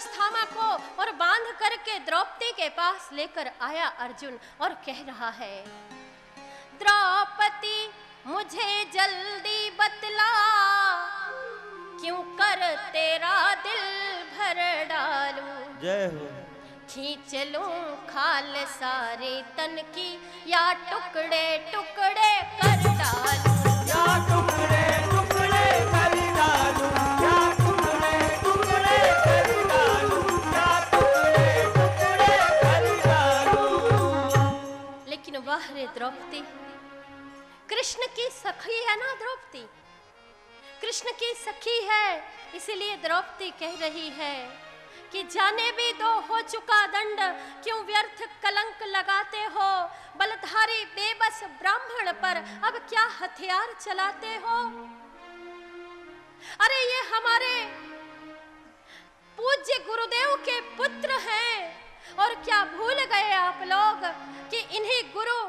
अश्वत्थामा को और बांध करके द्रौपदी के पास लेकर आया अर्जुन और कह रहा है, द्रौपदी मुझे जल्दी बतला, क्यों कर तेरा दिल भर डालूं। जय हो। खींच लूं खाल सारे तन की, या टुकड़े टुकड़े कर डालूं, या टुकड़े टुकड़े कर डालूं, या टुकड़े टुकड़े कर डालूं, या टुकड़े टुकड़े कर डालूं। लेकिन वाह रे द्रौपदी, कृष्ण की सखी है ना द्रौपदी, कृष्ण की सखी है, इसीलिए द्रौपदी कह रही है कि जाने भी दो हो चुका दंड, क्यों व्यर्थ कलंक लगाते हो, बलधारी बेबस ब्राह्मण पर अब क्या हथियार चलाते हो। अरे ये हमारे पूज्य गुरुदेव के पुत्र हैं, और क्या भूल गए आप लोग कि इन्हीं गुरु,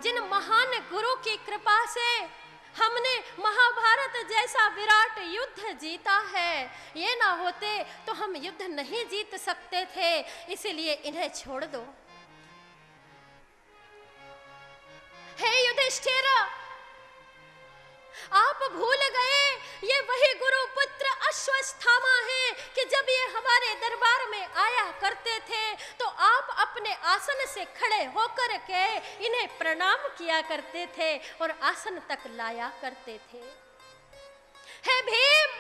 जिन महान गुरु की कृपा से हमने महाभारत जैसा विराट युद्ध जीता है, ये ना होते तो हम युद्ध नहीं जीत सकते थे, इसलिए इन्हें छोड़ दो। हे युधिष्ठिर, आप भूल गए ये वही गुरु पुत्र अश्वत्थामा है कि जब ये हमारे दरबार में आया करते थे तो आप अपने आसन से खड़े होकर के इन्हें प्रणाम किया करते थे और आसन तक लाया करते थे। हे भीम,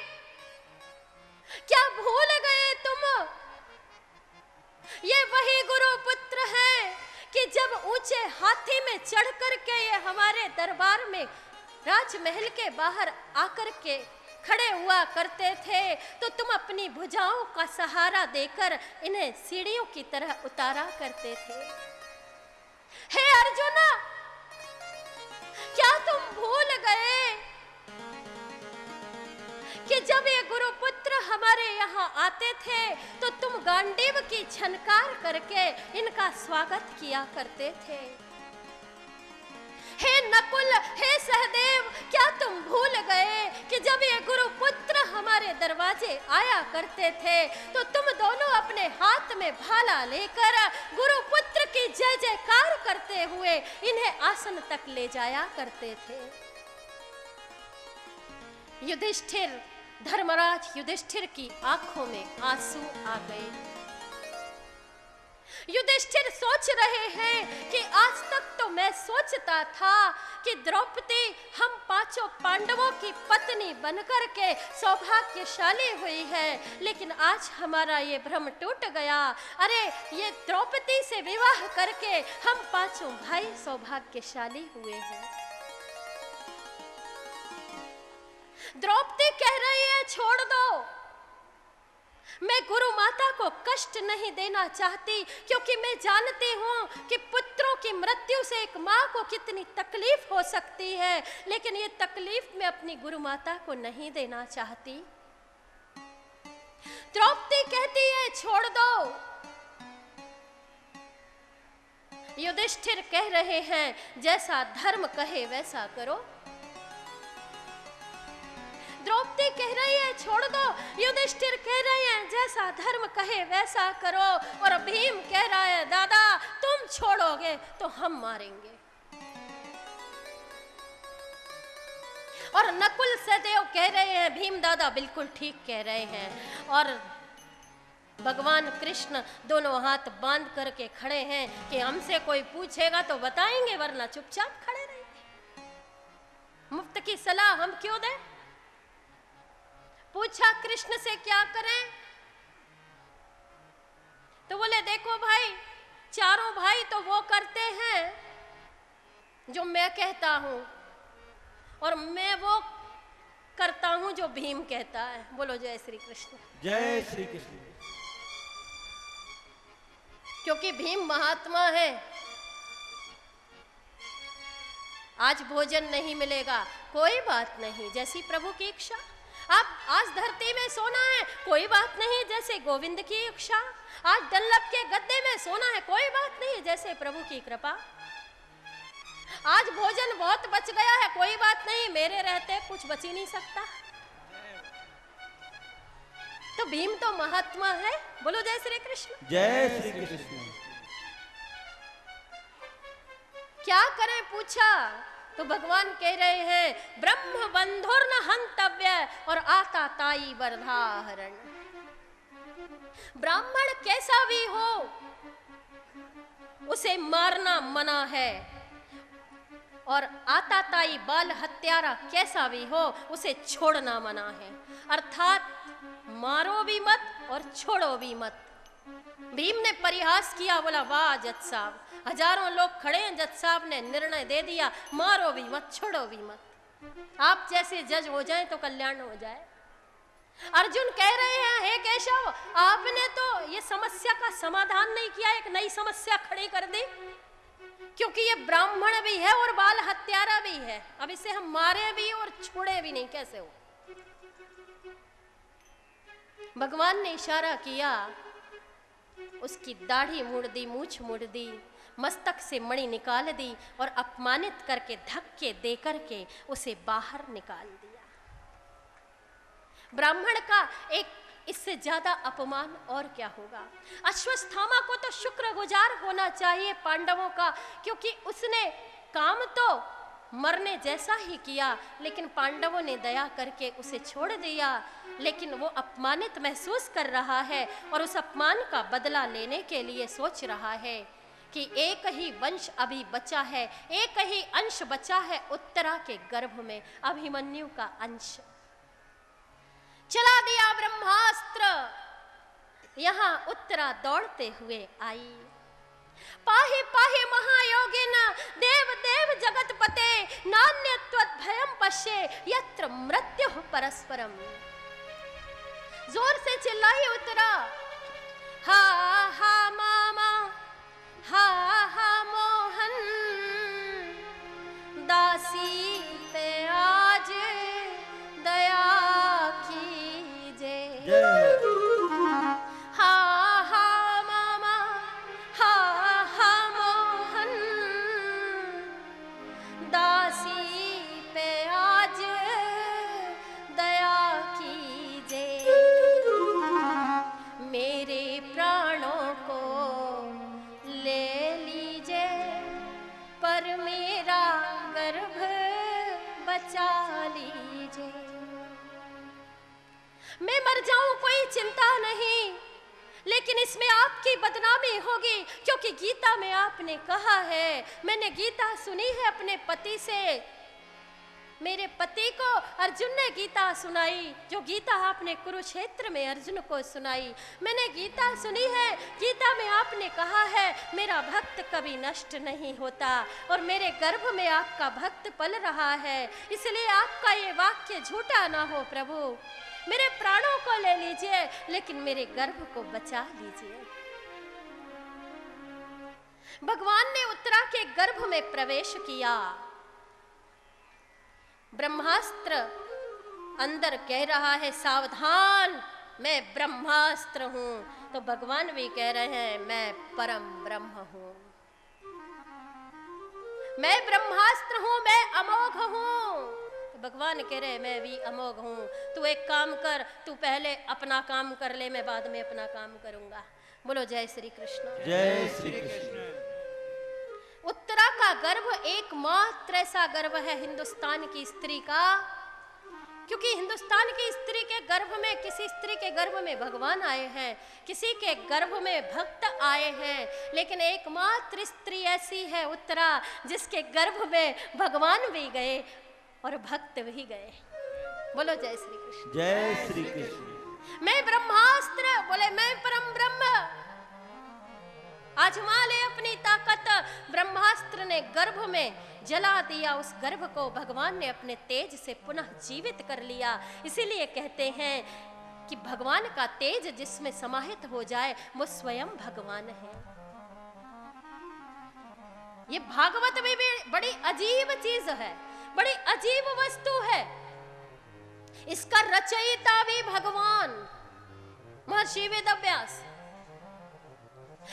क्या भूल गए तुम? ये वही गुरु पुत्र है कि जब ऊंचे हाथी में चढ़ करके ये हमारे दरबार में राजमहल के बाहर आकर के खड़े हुआ करते थे तो तुम अपनी भुजाओं का सहारा देकर इन्हें सीढ़ियों की तरह उतारा करते थे। हे अर्जुन, क्या तुम भूल गए कि जब ये गुरुपुत्र हमारे यहाँ आते थे तो तुम गांडीव की छनकार करके इनका स्वागत किया करते थे। हे नकुल, हे सहदेव, क्या तुम भूल गए कि जब ये गुरुपुत्र हमारे दरवाजे आया करते थे तो तुम दोनों अपने हाथ में भाला लेकर गुरुपुत्र की जय जयकार करते हुए इन्हें आसन तक ले जाया करते थे। युधिष्ठिर, धर्मराज युधिष्ठिर की आंखों में आंसू आ गए। युधिष्ठिर सोच रहे हैं कि आज तक तो मैं सोचता था कि द्रौपदी हम पांचों पांडवों की पत्नी बनकर के सौभाग्यशाली हुई है, लेकिन आज हमारा ये भ्रम टूट गया। अरे ये द्रौपदी से विवाह करके हम पांचों भाई सौभाग्यशाली हुए हैं। द्रौपदी कह रही है, छोड़ दो, मैं गुरु माता को कष्ट नहीं देना चाहती, क्योंकि मैं जानती हूं कि पुत्रों की मृत्यु से एक माँ को कितनी तकलीफ हो सकती है, लेकिन ये तकलीफ मैं अपनी गुरु माता को नहीं देना चाहती। द्रौपदी कहती है, छोड़ दो। युधिष्ठिर कह रहे हैं, जैसा धर्म कहे वैसा करो। द्रौपदी कह रही है, छोड़ दो। युधिष्ठिर कह रहे हैं, जैसा धर्म कहे वैसा करो। और भीम कह रहा है, दादा तुम छोड़ोगे तो हम मारेंगे। और नकुल सहदेव कह रहे हैं, भीम दादा बिल्कुल ठीक कह रहे हैं। और भगवान कृष्ण दोनों हाथ बांध करके खड़े हैं कि हमसे कोई पूछेगा तो बताएंगे, वरना चुपचाप खड़े रहेंगे। मुफ्त की सलाह हम क्यों दें? पूछा कृष्ण से क्या करें, तो बोले देखो भाई, चारों भाई तो वो करते हैं जो मैं कहता हूं, और मैं वो करता हूं जो भीम कहता है। बोलो जय श्री कृष्ण। जय श्री कृष्ण। क्योंकि भीम महात्मा है। आज भोजन नहीं मिलेगा, कोई बात नहीं, जैसी प्रभु की इच्छा। अब आज धरती में सोना है, कोई बात नहीं, जैसे गोविंद की इच्छा। आज डल्लब के गद्दे में सोना है, कोई बात नहीं, जैसे प्रभु की कृपा। आज भोजन बहुत बच गया है, कोई बात नहीं, मेरे रहते कुछ बच ही नहीं सकता। तो भीम तो महात्मा है। बोलो जय श्री कृष्ण। जय श्री कृष्ण। क्या करें पूछा तो भगवान कह रहे हैं ब्रह्म बंधुर न हंतव्य और आता ताई बर्धाहरण। ब्राह्मण कैसा भी हो उसे मारना मना है, और आताताई बाल हत्यारा कैसा भी हो उसे छोड़ना मना है। अर्थात मारो भी मत और छोड़ो भी मत। भीम ने परिहास किया, बोला वाह जज साहब, हजारों लोग खड़े हैं, जज साहब ने निर्णय दे दिया मारो भी मत छोड़ो भी मत। आप जैसे जज हो जाएं तो कल्याण हो जाए। अर्जुन कह रहे हैं हे केशव, आपने तो ये समस्या का समाधान नहीं किया, एक नई समस्या खड़ी कर दी, क्योंकि ये ब्राह्मण भी है और बाल हत्यारा भी है। अब इसे हम मारे भी और छोड़े भी नहीं, कैसे हो? भगवान ने इशारा किया, उसकी दाढ़ी मुड़ दी, मूछ मुड़ दी, मस्तक से मणि निकाल दी और अपमानित करके धक्के दे करके उसे बाहर निकाल दिया। ब्राह्मण का एक इससे ज्यादा अपमान और क्या होगा। अश्वत्थामा को तो शुक्रगुजार होना चाहिए पांडवों का, क्योंकि उसने काम तो मरने जैसा ही किया, लेकिन पांडवों ने दया करके उसे छोड़ दिया। लेकिन वो अपमानित महसूस कर रहा है और उस अपमान का बदला लेने के लिए सोच रहा है कि एक ही वंश अभी बचा है, एक ही अंश बचा है उत्तरा के गर्भ में, अभिमन्यु का अंश। चला दिया ब्रह्मास्त्र, यहां उत्तरा दौड़ते हुए आई। पाहि पाहि महायोगिन देव देव जगतपते नान्य त्वद्भयं पश्ये यत्र मृत्यु परस्परम। जोर से चिल्लाई उत्तरा, हा हा मामा, हा हा मोहन, दासी पे आज दया कीजे। हा हा मामा, हा हा मोहन, दासी पे आज दया कीजे। मेरे प्राणों को ले लीजिए पर मेरा गर्भ बचा लीजिए। मैं मर जाऊं कोई चिंता नहीं, लेकिन इसमें आपकी बदनामी होगी, क्योंकि गीता में आपने कहा है, मैंने गीता सुनी है अपने पति से, मेरे पति को अर्जुन ने गीता सुनाई, जो गीता आपने कुरुक्षेत्र में अर्जुन को सुनाई। मैंने गीता सुनी है, गीता में आपने कहा है मेरा भक्त कभी नष्ट नहीं होता, और मेरे गर्भ में आपका भक्त पल रहा है, इसलिए आपका ये वाक्य झूठा ना हो प्रभु। मेरे प्राणों को ले लीजिए लेकिन मेरे गर्भ को बचा लीजिए। भगवान ने उत्तरा के गर्भ में प्रवेश किया। ब्रह्मास्त्र अंदर कह रहा है सावधान, मैं ब्रह्मास्त्र हूं, तो भगवान भी कह रहे हैं मैं परम ब्रह्म हूं, मैं ब्रह्मास्त्र हूं, मैं अमोघ हूं। तो भगवान कह रहे मैं भी अमोघ हूं, तू एक काम कर, तू पहले अपना काम कर ले, मैं बाद में अपना काम करूंगा। बोलो जय श्री कृष्ण। जय श्री कृष्ण। उत्तरा का गर्भ एकमात्र ऐसा गर्भ है हिंदुस्तान की स्त्री का, क्योंकि हिंदुस्तान की स्त्री के गर्भ में, किसी स्त्री के गर्भ में भगवान आए हैं, किसी के गर्भ में भक्त आए हैं, लेकिन एकमात्र स्त्री ऐसी है उत्तरा जिसके गर्भ में भगवान भी गए और भक्त भी गए। बोलो जय श्री कृष्ण। जय श्री कृष्ण। मैं ब्रह्मास्त्र, बोले मैं परम ब्रह्म। आजमा ले अपनी ताकत। ब्रह्मास्त्र ने गर्भ में जला दिया, उस गर्भ को भगवान ने अपने तेज से पुनः जीवित कर लिया। इसीलिए कहते हैं कि भगवान का तेज जिसमें समाहित हो जाए वो स्वयं भगवान है। ये भागवत में भी बड़ी अजीब चीज है, बड़ी अजीब वस्तु है। इसका रचयिता भी भगवान महर्षि वेदव्यास,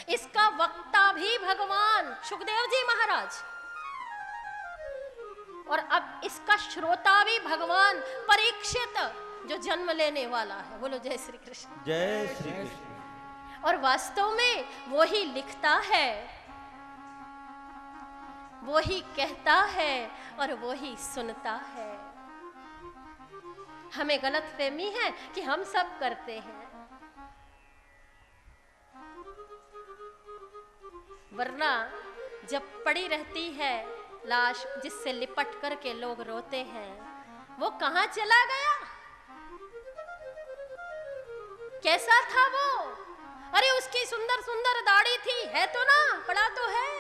इसका वक्ता भी भगवान सुखदेव जी महाराज, और अब इसका श्रोता भी भगवान परीक्षित। जो जन्म लेने वाला है। बोलो जय श्री कृष्ण। जय श्री कृष्ण। और वास्तव में वो ही लिखता है, वो ही कहता है और वो ही सुनता है। हमें गलतफहमी है कि हम सब करते हैं, वरना जब पड़ी रहती है लाश जिससे लिपट करके लोग रोते हैं, वो कहां चला गया, कैसा था वो? अरे उसकी सुंदर सुंदर दाढ़ी थी, है तो ना, बड़ा तो है,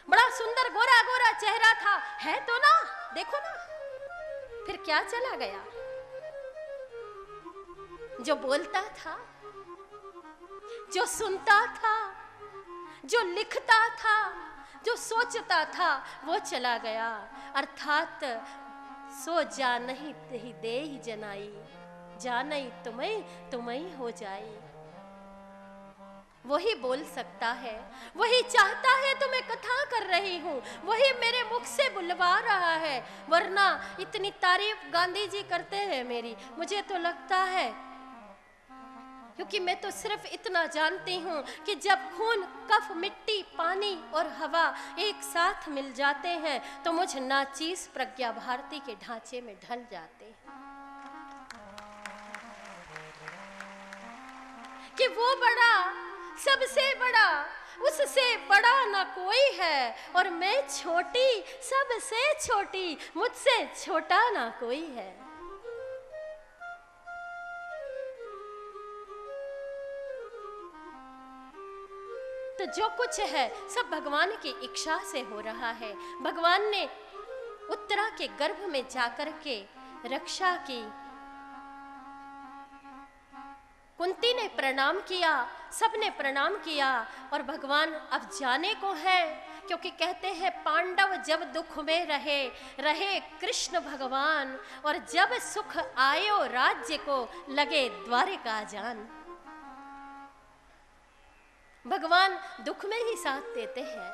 बड़ा सुंदर गोरा गोरा चेहरा था, है तो ना, देखो ना। फिर क्या चला गया? जो बोलता था, जो सुनता था, जो लिखता था, जो सोचता था, वो चला गया। अर्थात सो जा नहीं ही दे ही जनाई, जा नहीं तुम्हें तुम्हें हो जाई। वही बोल सकता है, वही चाहता है तो मैं कथा कर रही हूँ, वही मेरे मुख से बुलवा रहा है। वरना इतनी तारीफ गांधी जी करते हैं मेरी, मुझे तो लगता है, क्योंकि मैं तो सिर्फ इतना जानती हूँ कि जब खून, कफ, मिट्टी, पानी और हवा एक साथ मिल जाते हैं तो मुझ नाचीस प्रज्ञा भारती के ढांचे में ढल जाते हैं। कि वो बड़ा, सबसे बड़ा, उससे बड़ा ना कोई है, और मैं छोटी, सबसे छोटी, मुझसे छोटा ना कोई है। तो जो कुछ है सब भगवान की इच्छा से हो रहा है। भगवान ने उत्तरा के गर्भ में जाकर के रक्षा की। कुंती ने प्रणाम किया, सबने प्रणाम किया, और भगवान अब जाने को है, क्योंकि कहते हैं पांडव जब दुख में रहे, रहे कृष्ण भगवान, और जब सुख आयो राज्य को, लगे द्वारिका जान। भगवान दुख में ही साथ देते हैं।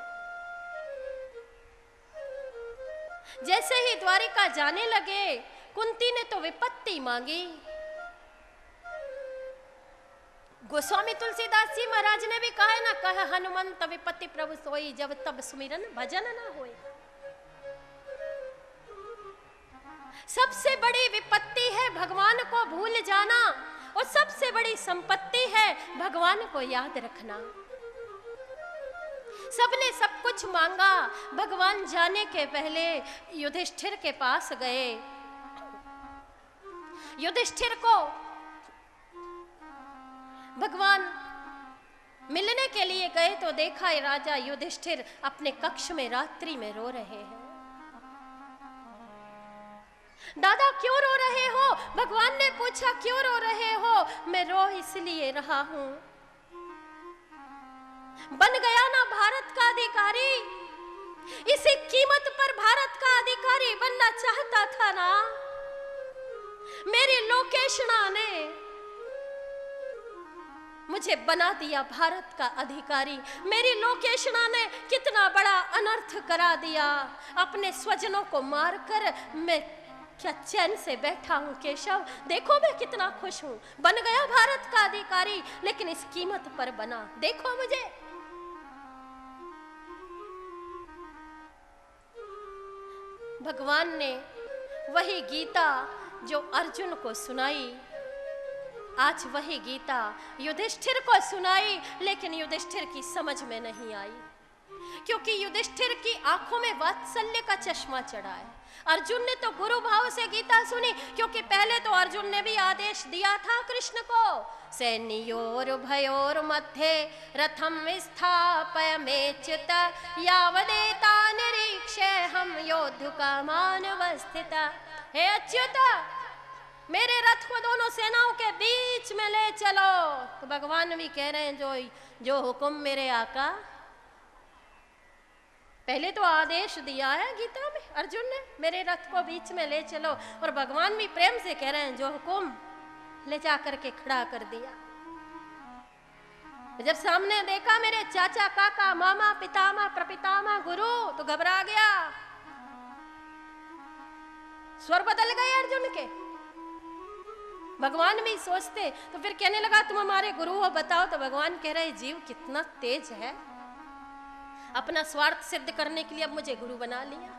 जैसे ही द्वारिका जाने लगे, कुंती ने तो विपत्ति मांगी। गोस्वामी तुलसीदास जी महाराज ने भी कहा है ना, कह हनुमंत विपत्ति प्रभु सोई, जब तब सुमिरन भजन ना होए। सबसे बड़ी विपत्ति है भगवान को भूल जाना, और सबसे बड़ी संपत्ति है भगवान को याद रखना। सबने सब कुछ मांगा। भगवान जाने के पहले युधिष्ठिर के पास गए। युधिष्ठिर को भगवान मिलने के लिए गए तो देखा राजा युधिष्ठिर अपने कक्ष में रात्रि में रो रहे हैं। दादा क्यों रो रहे हो? भगवान ने पूछा क्यों रो रहे हो? मैं रो इसलिए रहा हूं, बन गया ना भारत का अधिकारी, इसी कीमत पर भारत का अधिकारी बनना चाहता था ना। मेरी लोकेशना ने मुझे बना दिया भारत का अधिकारी। मेरी लोकेशना ने कितना बड़ा अनर्थ करा दिया। अपने स्वजनों को मारकर मैं क्या चैन से बैठा हूं केशव? देखो मैं कितना खुश हूं, बन गया भारत का अधिकारी, लेकिन इस कीमत पर बना। देखो मुझे। भगवान ने वही गीता जो अर्जुन को सुनाई, आज वही गीता युधिष्ठिर को सुनाई, लेकिन युधिष्ठिर की समझ में नहीं आई, क्योंकि युधिष्ठिर की आंखों में वात्सल्य का चश्मा चढ़ा है। अर्जुन ने तो गुरु भाव से गीता सुनी, क्योंकि पहले तो अर्जुन ने भी आदेश दिया था कृष्ण को, सैन्योर भयोर मध्ये रथम स्थापयमेच्युत यावदेता निरीक्षे हम योद्धुकामान अवस्थित। हे अच्युत, मेरे रथ को दोनों सेनाओं के बीच में ले चलो। तो भगवान भी कह रहे हैं जो हुक्म मेरे आका। पहले तो आदेश दिया है गीता में अर्जुन ने, मेरे रथ को बीच में ले चलो, और भगवान भी प्रेम से कह रहे हैं जो हुक्म, ले जा करके खड़ा कर दिया। जब सामने देखा मेरे चाचा, काका, मामा, पितामह, प्रपितामह, गुरु, तो घबरा गया। स्वर बदल गए अर्जुन के। भगवान भी सोचते। तो फिर कहने लगा तुम हमारे गुरु हो, बताओ। तो भगवान कह रहे जीव कितना तेज है, अपना स्वार्थ सिद्ध करने के लिए अब मुझे गुरु बना लिया।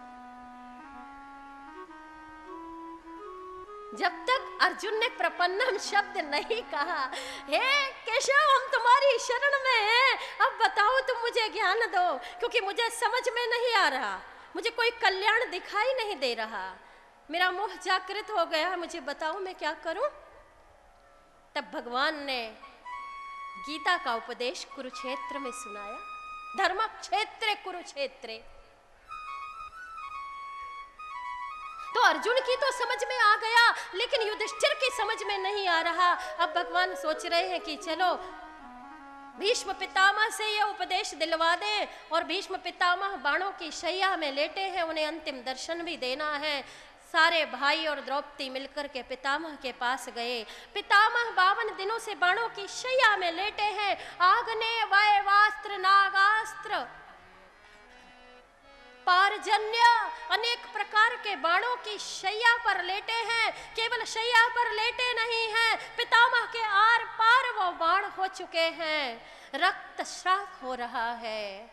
जब तक अर्जुन ने प्रपन्नम शब्द नहीं कहा, हे केशव हम तुम्हारी शरण में हैं, अब बताओ तुम मुझे ज्ञान दो, क्योंकि मुझे समझ में नहीं आ रहा, मुझे कोई कल्याण दिखाई नहीं दे रहा, मेरा मोह जागृत हो गया, मुझे बताओ मैं क्या करूं। तब भगवान ने गीता का उपदेश कुरुक्षेत्र में सुनाया। धर्म क्षेत्र कुरुक्षेत्र। तो अर्जुन की तो समझ में आ गया, लेकिन युधिष्ठिर की समझ में नहीं आ रहा। अब भगवान सोच रहे हैं कि चलो भीष्म पितामह से ये उपदेश दिलवा दें, और भीष्म पितामह बाणों की शैया में लेटे हैं, उन्हें अंतिम दर्शन भी देना है। सारे भाई और द्रौपदी मिलकर के पितामह के पास गए। पितामह 52 दिनों से बाणों की शैया में लेटे हैं। आग्नेय, वायवास्त्र, नागास्त्र, पारजन्य, अनेक प्रकार के बाणों की शैया पर लेटे हैं। केवल शैया पर लेटे नहीं हैं, पितामह के आर पार वो बाण हो चुके हैं, रक्तस्राव हो रहा है।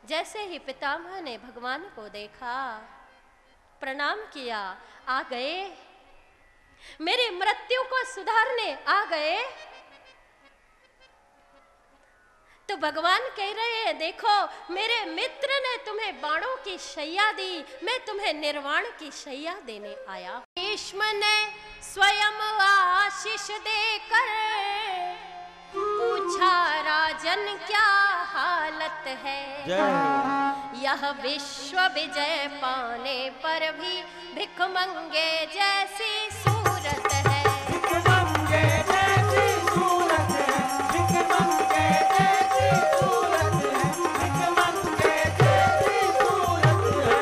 जैसे ही पितामह ने भगवान को देखा, प्रणाम किया, आ गए, मेरी मृत्यु को सुधारने आ गए। तो भगवान कह रहे हैं देखो मेरे मित्र ने तुम्हें बाणों की शैया दी, मैं तुम्हें निर्वाण की शैया देने आया। भीष्म ने स्वयं आशीष देकर पूछा राजन क्या हालत है। यह विश्व विजय पाने पर भी भिखमंगे जैसी सूरत है। भिखमंगे जैसी सूरत है, भिखमंगे जैसी सूरत है, भिखमंगे जैसी सूरत है।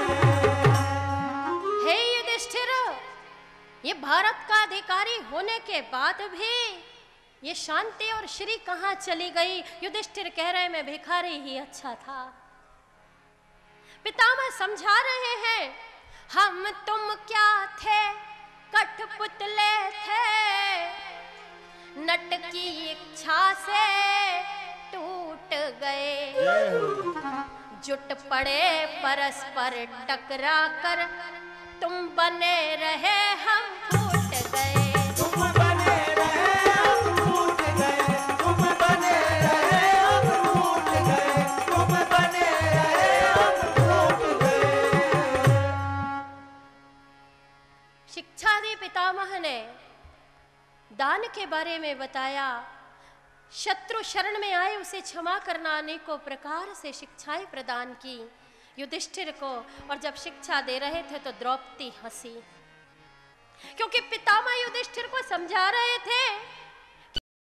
हे युधिष्ठिर, ये भारत का अधिकारी होने के बाद भी ये शांति और श्री कहाँ चली गई। युधिष्ठिर कह रहे मैं भिखारी ही अच्छा था। पितामह समझा रहे हैं हम तुम क्या थे, कठपुतले थे, नट की इच्छा से टूट गए, जुट पड़े परस्पर टकरा कर, तुम बने रहे हम फूट गए। तुम बने रहे हम टूट गए, तुम बने रहे हम टूट गए, तुम बने रहे हम टूट गए। शिक्षादि पितामह ने दान के बारे में बताया। शत्रु शरण में आए उसे क्षमा करना, अनेकों प्रकार से शिक्षाएं प्रदान की युधिष्ठिर को। और जब शिक्षा दे रहे थे तो द्रौपदी हंसी, क्योंकि पितामह युधिष्ठिर को समझा रहे थे